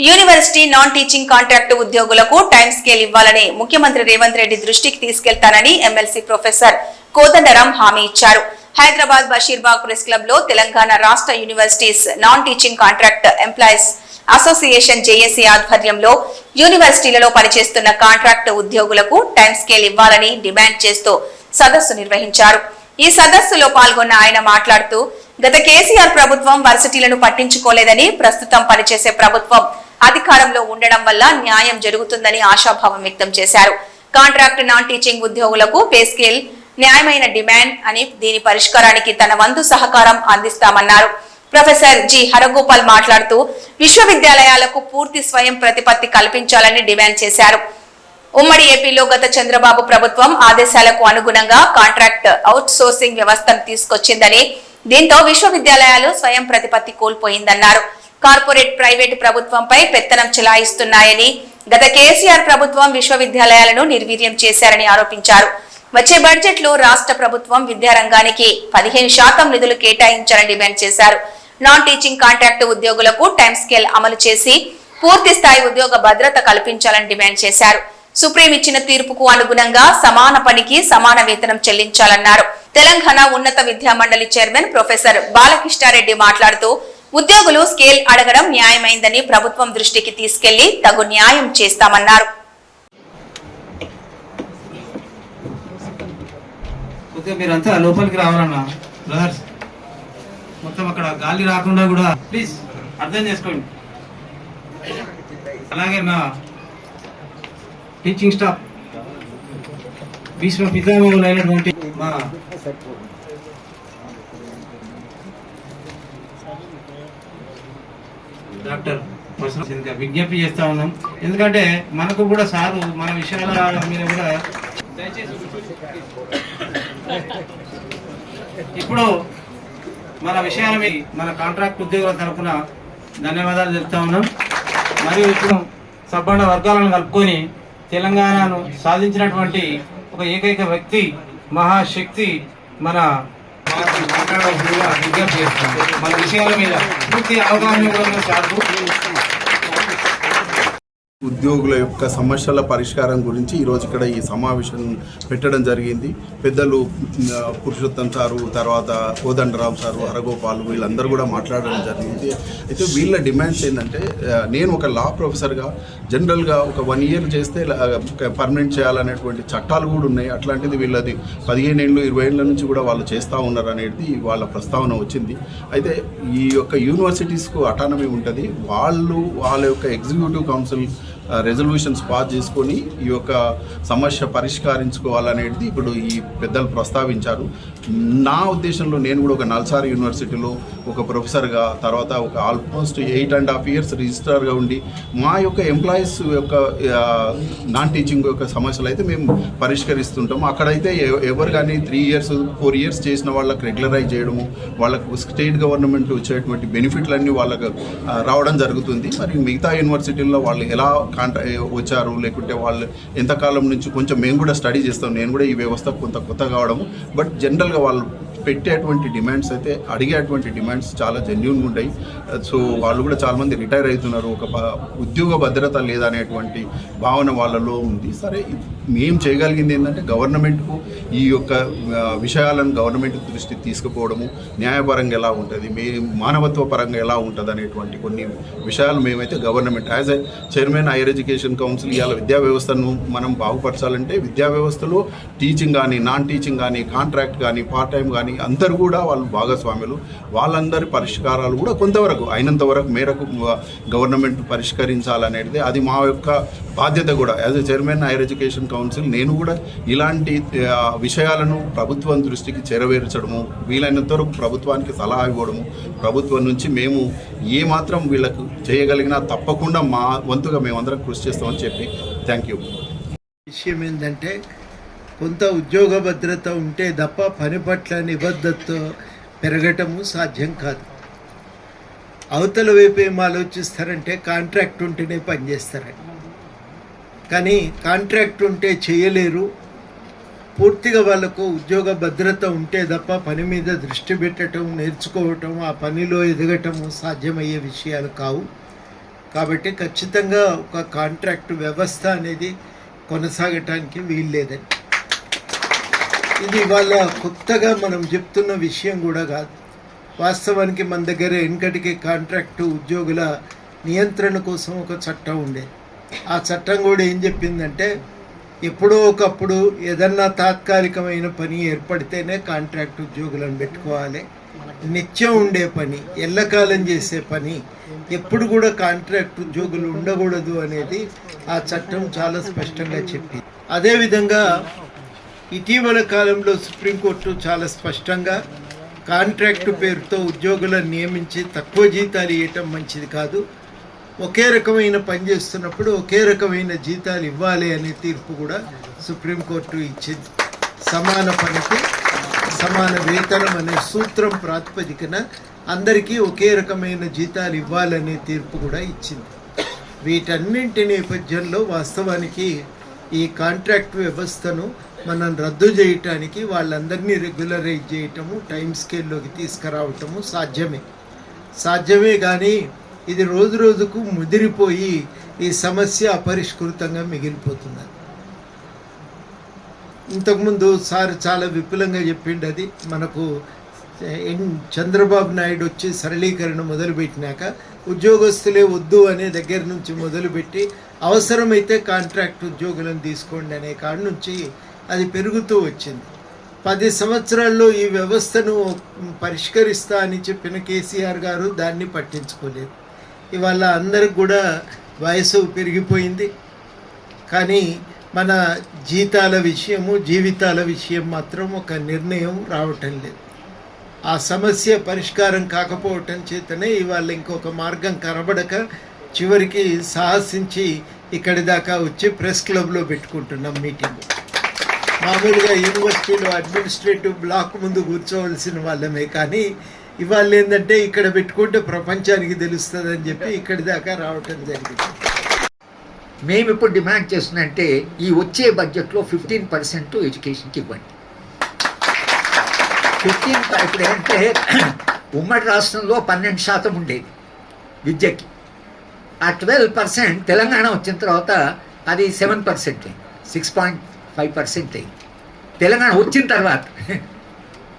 University non teaching contract ఉద్యోగులకు time scale ఇవ్వాలని ముఖ్యమంత్రి రేవంత్ రెడ్డి దృష్టికి తీసుకెళ్తానని ఎమ్మెల్సీ ప్రొఫెసర్ కోదండరాం హామీ ఇచ్చారు. హైదరాబాద్ బషీర్బాగ్ ప్రెస్ క్లబ్ లో తెలంగాణ రాష్ట్ర universities non teaching contract employees association JAC ఆధ్వర్యంలో యూనివర్సిటీలలో పనిచేస్తున్న కాంట్రాక్ట్ ఉద్యోగులకు టైం స్కేల్ ఇవ్వాలని డిమాండ్ చేస్తూ సదస్సు నిర్వహించారు. ఈ సదస్సులో పాల్గొన్న ఆయన మాట్లాడుతూ గత కేసీఆర్ ప్రభుత్వం వర్సిటీలను పట్టించుకోలేదని, ప్రస్తుతం పనిచేసే ప్రభుత్వం అధికారంలో ఉండడం వల్ల న్యాయం జరుగుతుందని ఆశాభావం వ్యక్తం చేశారు. కాంట్రాక్ట్ నాన్ టీచింగ్ ఉద్యోగులకు పే స్కేల్ న్యాయమైన డిమాండ్ అని, దీని పరిష్కారానికి తన వంతు సహకారం అందిస్తామన్నారు. ప్రొఫెసర్ జి హరగోపాల్ మాట్లాడుతూ విశ్వవిద్యాలయాలకు పూర్తి స్వయం ప్రతిపత్తి కల్పించాలని డిమాండ్ చేశారు. ఉమ్మడి ఏపీలో గత చంద్రబాబు ప్రభుత్వం ఆదేశాలకు అనుగుణంగా కాంట్రాక్ట్ అవుట్ సోర్సింగ్ వ్యవస్థను తీసుకొచ్చిందని, దీంతో విశ్వవిద్యాలయాలు స్వయం ప్రతిపత్తి కోల్పోయిందన్నారు. కార్పొరేట్ ప్రైవేటు ప్రభుత్వంపై పెత్తనం చెలాయిస్తున్నాయని, గత కేసీఆర్ ప్రభుత్వం విశ్వవిద్యాలయాలను నిర్వీర్యం చేశారని ఆరోపించారు. వచ్చే బడ్జెట్ లో రాష్ట్ర ప్రభుత్వం విద్యారంగానికి 15% నిధులు కేటాయించాలని డిమాండ్ చేశారు. నాన్ టీచింగ్ కాంట్రాక్టు ఉద్యోగులకు టైం స్కేల్ అమలు చేసి పూర్తి స్థాయి ఉద్యోగ భద్రత కల్పించాలని డిమాండ్ చేశారు. సుప్రీం ఇచ్చిన తీర్పుకు అనుగుణంగా సమాన పనికి సమాన వేతనం చెల్లించాలన్నారు. తెలంగాణ ఉన్నత విద్యా మండలి చైర్మన్ ప్రొఫెసర్ బాలకృష్ణారెడ్డి మాట్లాడుతూ ఉద్యోగులు స్కేల్ అడగడం న్యాయమైందని ప్రభుత్వం దృష్టికి తీసుకెళ్లి తగు న్యాయం చేస్తామన్నారు. మీరంతా లోపలికి రావాలన్నా బ్రదర్స్, మొత్తం అక్కడ గాలి రాకుండా కూడా ప్లీజ్ అర్థం చేసుకోండి. అలాగే నా టీచింగ్ స్టాఫ్ భీష్మ పితామహులైనటువంటి మా డాక్టర్ విజ్ఞప్తి చేస్తా ఉన్నాం. ఎందుకంటే మనకు కూడా సారు మన విషయాల మీద కూడా దయచేసి ఇప్పుడు మన విషయాల మీద మన కాంట్రాక్ట్ ఉద్యోగుల తరఫున ధన్యవాదాలు చెప్తా ఉన్నాం. మరియు ఇప్పుడు సబ్బండ వర్గాలను కలుపుకొని తెలంగాణను సాధించినటువంటి ఒక ఏకైక వ్యక్తి, మహాశక్తి మన విజ్ఞప్తి చేస్తాం. మన విషయాల మీద పూర్తి అవగాహన సాగు ఉద్యోగుల యొక్క సమస్యల పరిష్కారం గురించి ఈరోజు ఇక్కడ ఈ సమావేశం పెట్టడం జరిగింది. పెద్దలు పురుషోత్తం సారు, తర్వాత కోదండరాం సారు, హరగోపాల్ వీళ్ళందరూ కూడా మాట్లాడడం జరిగింది. అయితే వీళ్ళ డిమాండ్స్ ఏంటంటే, నేను ఒక లా ప్రొఫెసర్గా జనరల్గా ఒక 1 year చేస్తే పర్మనెంట్ చేయాలనేటువంటి చట్టాలు కూడా ఉన్నాయి. అట్లాంటిది వీళ్ళది 15 ఏళ్ళు 20 ఏళ్ళ నుంచి కూడా వాళ్ళు చేస్తూ ఉన్నారు అనేది వాళ్ళ ప్రస్తావన వచ్చింది. అయితే ఈ యొక్క యూనివర్సిటీస్కు అటానమీ ఉంటుంది. వాళ్ళ యొక్క ఎగ్జిక్యూటివ్ కౌన్సిల్ రెజల్యూషన్స్ పాస్ చేసుకొని ఈ యొక్క సమస్య పరిష్కరించుకోవాలనేది ఇప్పుడు ఈ పెద్దలు ప్రస్తావించారు. నా ఉద్దేశంలో నేను కూడా ఒక నల్సార్ యూనివర్సిటీలో ఒక ప్రొఫెసర్గా, తర్వాత ఒక ఆల్మోస్ట్ 8.5 years రిజిస్ట్రార్గా ఉండి మా యొక్క ఎంప్లాయీస్ యొక్క నాన్ టీచింగ్ యొక్క సమస్యలు అయితే మేము పరిష్కరిస్తుంటాము. అక్కడైతే ఎవరు కానీ 3 years 4 years చేసిన వాళ్ళకి రెగ్యులరైజ్ చేయడము, వాళ్ళకు స్టేట్ గవర్నమెంట్ వచ్చేటువంటి బెనిఫిట్లన్నీ వాళ్ళకు రావడం జరుగుతుంది. మరి మిగతా యూనివర్సిటీల్లో వాళ్ళు ఎలా వచ్చారు, లేకుంటే వాళ్ళు ఎంతకాలం నుంచి కొంచెం మేము కూడా స్టడీ చేస్తాం. నేను కూడా ఈ వ్యవస్థ కొంత కొత్త కావడము, బట్ జనరల్గా వాళ్ళు పెట్టేటువంటి డిమాండ్స్ అయితే, అడిగేటువంటి డిమాండ్స్ చాలా జెన్యూన్గా ఉంటాయి. సో వాళ్ళు కూడా చాలామంది రిటైర్ అవుతున్నారు. ఒక ఉద్యోగ భద్రత లేదనేటువంటి భావన వాళ్ళలో ఉంది. సరే, మేము చేయగలిగింది ఏంటంటే గవర్నమెంట్కు ఈ యొక్క విషయాలను గవర్నమెంట్ దృష్టికి తీసుకుపోవడము, న్యాయపరంగా ఎలా ఉంటుంది, మానవత్వ పరంగా ఎలా ఉంటుంది అనేటువంటి కొన్ని విషయాలు మేమైతే government as a chairman higher education council ఇవాళ విద్యా వ్యవస్థను మనం బాగుపరచాలంటే విద్యా వ్యవస్థలో టీచింగ్ కానీ, నాన్ టీచింగ్ కానీ, కాంట్రాక్ట్ కానీ, పార్ట్ టైం కానీ అందరూ కూడా వాళ్ళు భాగస్వాములు. వాళ్ళందరి పరిష్కారాలు కూడా కొంతవరకు అయినంత వరకు మేరకు గవర్నమెంట్ పరిష్కరించాలనేది అది మా యొక్క బాధ్యత కూడా. As a chairman higher education council నేను కూడా ఇలాంటి విషయాలను ప్రభుత్వం దృష్టికి చేరవేర్చడము, వీలైనంత వరకు ప్రభుత్వానికి సలహా ఇవ్వడము, ప్రభుత్వం నుంచి మేము ఏమాత్రం వీళ్ళకు చేయగలిగినా తప్పకుండా మా వంతుగా మేమందరం కృషి చేస్తామని చెప్పి థ్యాంక్ యూ. విషయం ఏంటంటే, కొంత ఉద్యోగ భద్రత ఉంటే తప్ప పని పట్ల నిబద్ధతతో పెరగటము సాధ్యం కాదు. అవతల వైపు ఏం ఆలోచిస్తారంటే కాంట్రాక్ట్ ఉంటేనే పనిచేస్తారని, కానీ కాంట్రాక్ట్ ఉంటే చేయలేరు. పూర్తిగా వాళ్ళకు ఉద్యోగ భద్రత ఉంటే తప్ప పని మీద దృష్టి పెట్టడం, నేర్చుకోవటం, ఆ పనిలో ఎదగటము సాధ్యమయ్యే విషయాలు కావు. కాబట్టి ఖచ్చితంగా ఒక కాంట్రాక్ట్ వ్యవస్థ అనేది కొనసాగటానికి వీల్లేదని. ఇది ఇవాళ కొత్తగా మనం చెప్తున్న విషయం కూడా కాదు. వాస్తవానికి మన దగ్గర వెనుకటికి కాంట్రాక్టు ఉద్యోగుల నియంత్రణ కోసం ఒక చట్టం ఉండేది. ఆ చట్టం కూడా ఏం చెప్పిందంటే ఎప్పుడో ఒకప్పుడు ఏదన్నా తాత్కాలికమైన పని ఏర్పడితేనే కాంట్రాక్ట్ ఉద్యోగులను పెట్టుకోవాలి. నిత్యం ఉండే పని, ఎల్లకాలం చేసే పని ఎప్పుడు కూడా కాంట్రాక్ట్ ఉద్యోగులు ఉండకూడదు అనేది ఆ చట్టం చాలా స్పష్టంగా చెప్పింది. అదేవిధంగా ఇటీవల కాలంలో సుప్రీంకోర్టు చాలా స్పష్టంగా కాంట్రాక్టు పేరుతో ఉద్యోగులను నియమించి తక్కువ జీతాలు ఇవ్వటం మంచిది కాదు, ఒకే రకమైన పని చేస్తున్నప్పుడు ఒకే రకమైన జీతాలు ఇవ్వాలి అనే తీర్పు కూడా సుప్రీంకోర్టు ఇచ్చింది. సమాన పనికి సమాన వేతనం అనే సూత్రం ప్రాతిపదికన అందరికీ ఒకే రకమైన జీతాలు ఇవ్వాలనే తీర్పు కూడా ఇచ్చింది. వీటన్నింటి నేపథ్యంలో వాస్తవానికి ఈ కాంట్రాక్ట్ వ్యవస్థను మనం రద్దు చేయటానికి వాళ్ళందరినీ రెగ్యులరైజ్ చేయటము, టైం స్కేల్లోకి తీసుకురావటము సాధ్యమే కానీ ఇది రోజు రోజుకు ముదిరిపోయి ఈ సమస్య అపరిష్కృతంగా మిగిలిపోతున్నది. ఇంతకుముందు సార్ చాలా విపులంగా చెప్పిండు. అది మనకు చంద్రబాబు నాయుడు వచ్చి సరళీకరణ మొదలుపెట్టినాక ఉద్యోగస్తులే వద్దు అనే దగ్గర నుంచి మొదలుపెట్టి అవసరమైతే కాంట్రాక్ట్ ఉద్యోగులను తీసుకోండి అనే కాడి నుంచి అది పెరుగుతూ వచ్చింది. 10 సంవత్సరాల్లో ఈ వ్యవస్థను పరిష్కరిస్తా అని చెప్పిన కేసీఆర్ గారు దాన్ని పట్టించుకోలేదు. ఇవాళ అందరికి కూడా వయసు పెరిగిపోయింది, కానీ మన జీతాల విషయము, జీవితాల విషయం మాత్రం ఒక నిర్ణయం రావటం లేదు. ఆ సమస్య పరిష్కారం కాకపోవటం చేతనే ఇవాళ ఇంకొక మార్గం కనబడక చివరికి సాహసించి ఇక్కడి దాకా వచ్చి ప్రెస్ క్లబ్లో పెట్టుకుంటున్నాం మీటింగ్. మామూలుగా యూనివర్సిటీలో అడ్మినిస్ట్రేటివ్ బ్లాక్ ముందు కూర్చోవలసిన వాళ్ళమే, కానీ ఇవాళ ఏంటంటే ఇక్కడ పెట్టుకుంటే ప్రపంచానికి తెలుస్తుందని చెప్పి ఇక్కడి దాకా రావటం జరిగింది. మేము ఇప్పుడు డిమాండ్ చేస్తుందంటే ఈ వచ్చే బడ్జెట్లో 15% ఎడ్యుకేషన్కి ఇవ్వండి. 15 ఇప్పుడు ఏంటంటే ఉమ్మడి రాష్ట్రంలో 12% ఉండేది విద్యకి. ఆ 12% తెలంగాణ వచ్చిన తర్వాత అది 7% అయింది, 6.5% అయింది తెలంగాణ వచ్చిన తర్వాత.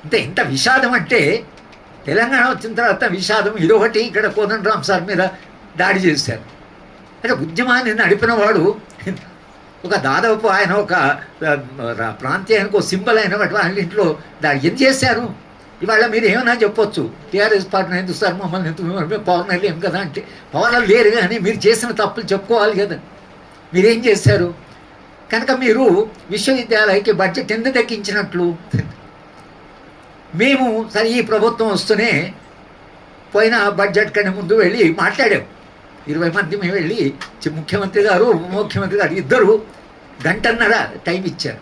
అంటే ఇంత విషాదం అంటే తెలంగాణ వచ్చిన తర్వాత విషాదం. ఇదొకటి, ఇక్కడ కోదండరామ్ సార్ మీద దాడి చేశారు. అంటే ఉద్యమాన్ని నడిపిన వాడు ఒక దాదాపు ఆయన ఒక ప్రాంతీయానికి ఒక సింబల్ అయిన వాళ్ళ ఇంట్లో దాన్ని ఏం చేశారు. ఇవాళ మీరు ఏమైనా చెప్పొచ్చు, టీఆర్ఎస్ పార్టీని ఎందుకు సార్ మమ్మల్ని ఎందుకు పవన్ లేం కదా అంటే, పవన్ లేరు కానీ మీరు చేసిన తప్పులు చెప్పుకోవాలి కదా. మీరేం చేశారు? కనుక మీరు విశ్వవిద్యాలయానికి బడ్జెట్ ఎందుకు దక్కించినట్లు? మేము సరే ఈ ప్రభుత్వం వస్తూనే పోయిన బడ్జెట్ కన్నా ముందు వెళ్ళి మాట్లాడాం. 20 మంది మేము వెళ్ళి ముఖ్యమంత్రి గారు, ఉప ముఖ్యమంత్రి గారు ఇద్దరు గంటన్నర టైం ఇచ్చారు.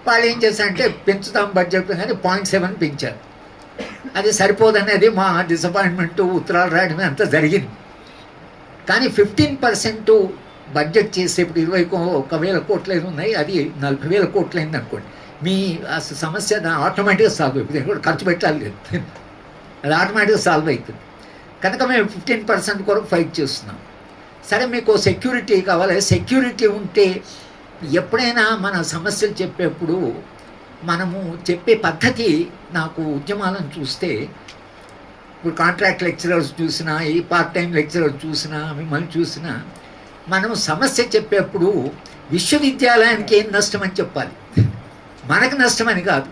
వాళ్ళు ఏం చేశారంటే పెంచుతాం బడ్జెట్ కానీ 0.7 పెంచారు. అది సరిపోదనేది మా డిసప్పాయింట్మెంట్, ఉత్తరాలు రాయడం అంతా జరిగింది. కానీ 15% బడ్జెట్ చేసేప్పుడు 21,000 కోట్లు ఏదో ఉన్నాయి, అది 40,000 కోట్లు అయింది అనుకోండి. మీ సమస్య ఆటోమేటిక్గా సాల్వ్ అయిపోతుంది, కూడా ఖర్చు పెట్టాలి లేదు, అది ఆటోమేటిక్గా సాల్వ్ అవుతుంది. కనుక మేము 15% కొరకు ఫైట్ చేస్తున్నాం. సరే మీకు సెక్యూరిటీ కావాలి, సెక్యూరిటీ ఉంటే ఎప్పుడైనా మన సమస్యలు చెప్పేప్పుడు మనము చెప్పే పద్ధతి, నాకు ఉద్యమాలను చూస్తే ఇప్పుడు కాంట్రాక్ట్ లెక్చరర్స్ చూసినా, ఈ పార్ట్ టైం లెక్చరర్స్ చూసినా, మిమ్మల్ని చూసినా, మనం సమస్య చెప్పేప్పుడు విశ్వవిద్యాలయానికి ఏం నష్టం అని చెప్పాలి, మనకు నష్టమని కాదు.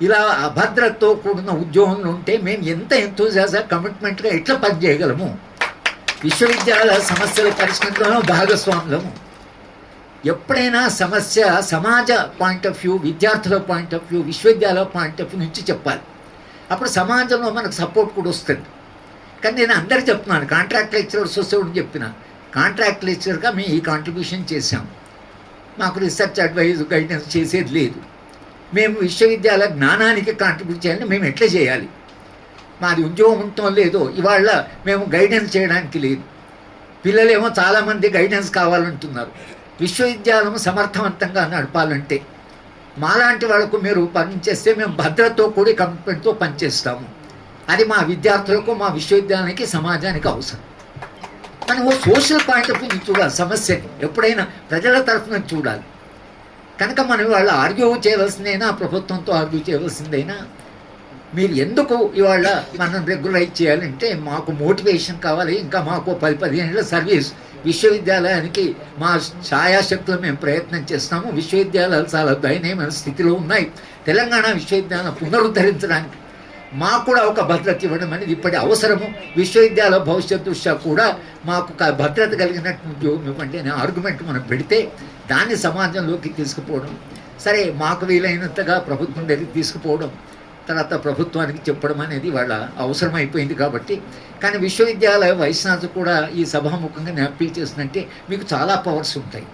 ఇలా అభద్రతతో కూడిన ఉద్యోగంలో ఉంటే మేము ఎంత ఎంతోజాగా కమిట్మెంట్గా ఎట్లా పనిచేయగలము, విశ్వవిద్యాలయ సమస్యల పరిష్కరించడంలో భాగస్వాములము. ఎప్పుడైనా సమస్య సమాజ పాయింట్ ఆఫ్ వ్యూ, విద్యార్థుల పాయింట్ ఆఫ్ వ్యూ, విశ్వవిద్యాలయ పాయింట్ ఆఫ్ వ్యూ నుంచి చెప్పాలి. అప్పుడు సమాజంలో మనకు సపోర్ట్ కూడా వస్తుంది. కానీ నేను అందరికీ చెప్తున్నాను, కాంట్రాక్ట్ లెక్చరర్స్ వస్తే కూడా చెప్పిన, కాంట్రాక్ట్ లెక్చరర్గా మేము ఈ కాంట్రిబ్యూషన్ చేశాం, మాకు రీసెర్చ్ అడ్వైజ్ గైడెన్స్ చేసేది లేదు. మేము విశ్వవిద్యాలయ జ్ఞానానికి కాంట్రిబ్యూట్ చేయాలని మేము ఎట్లా చేయాలి? మాది ఉద్యోగం ఉంటో లేదో ఇవాళ మేము గైడెన్స్ చేయడానికి లేదు. పిల్లలేమో చాలామంది గైడెన్స్ కావాలంటున్నారు. విశ్వవిద్యాలయం సమర్థవంతంగా నడపాలంటే మాలాంటి వాళ్ళకు మీరు పనిచేస్తే మేము భద్రతతో కూడి కమిట్మెంట్తో పనిచేస్తాము. అది మా విద్యార్థులకు, మా విశ్వవిద్యాలయానికి, సమాజానికి అవసరం. మనం ఓ సోషల్ పాయింట్ ఆఫ్ వ్యూ చూడాలి, సమస్యని ఎప్పుడైనా ప్రజల తరఫున చూడాలి. కనుక మనం ఇవాళ ఆర్గ్యూ చేయవలసిందైనా, ప్రభుత్వంతో ఆర్గ్యూ చేయవలసిందైనా, మీరు ఎందుకు ఇవాళ మనం రెగ్యులైజ్ చేయాలంటే మాకు మోటివేషన్ కావాలి, ఇంకా మాకు 10-15 ఏళ్ళ సర్వీస్, విశ్వవిద్యాలయానికి మా ఛాయాశక్తులు మేము ప్రయత్నం చేస్తాము. విశ్వవిద్యాలయాలు చాలా దయనీయమైన స్థితిలో ఉన్నాయి. తెలంగాణ విశ్వవిద్యాలయం పునరుద్ధరించడానికి మాకు కూడా ఒక భద్రత ఇవ్వడం అనేది ఇప్పటి అవసరము. విశ్వవిద్యాలయ భవిష్యత్ దృష్ట్యా కూడా మాకు భద్రత కలిగినట్టు ఉద్యోగం ఇవ్వండి అనే ఆర్గ్యుమెంట్ మనం పెడితే దాన్ని సమాజంలోకి తీసుకుపోవడం, సరే మాకు వీలైనంతగా ప్రభుత్వం దగ్గరికి తీసుకుపోవడం, తర్వాత ప్రభుత్వానికి చెప్పడం అనేది వాళ్ళ అవసరం అయిపోయింది కాబట్టి. కానీ విశ్వవిద్యాలయ వైస్ ఛాన్సలర్ కూడా ఈ సభాముఖంగా నేను అప్పీల్ చేస్తుందంటే మీకు చాలా పవర్స్ ఉంటాయి.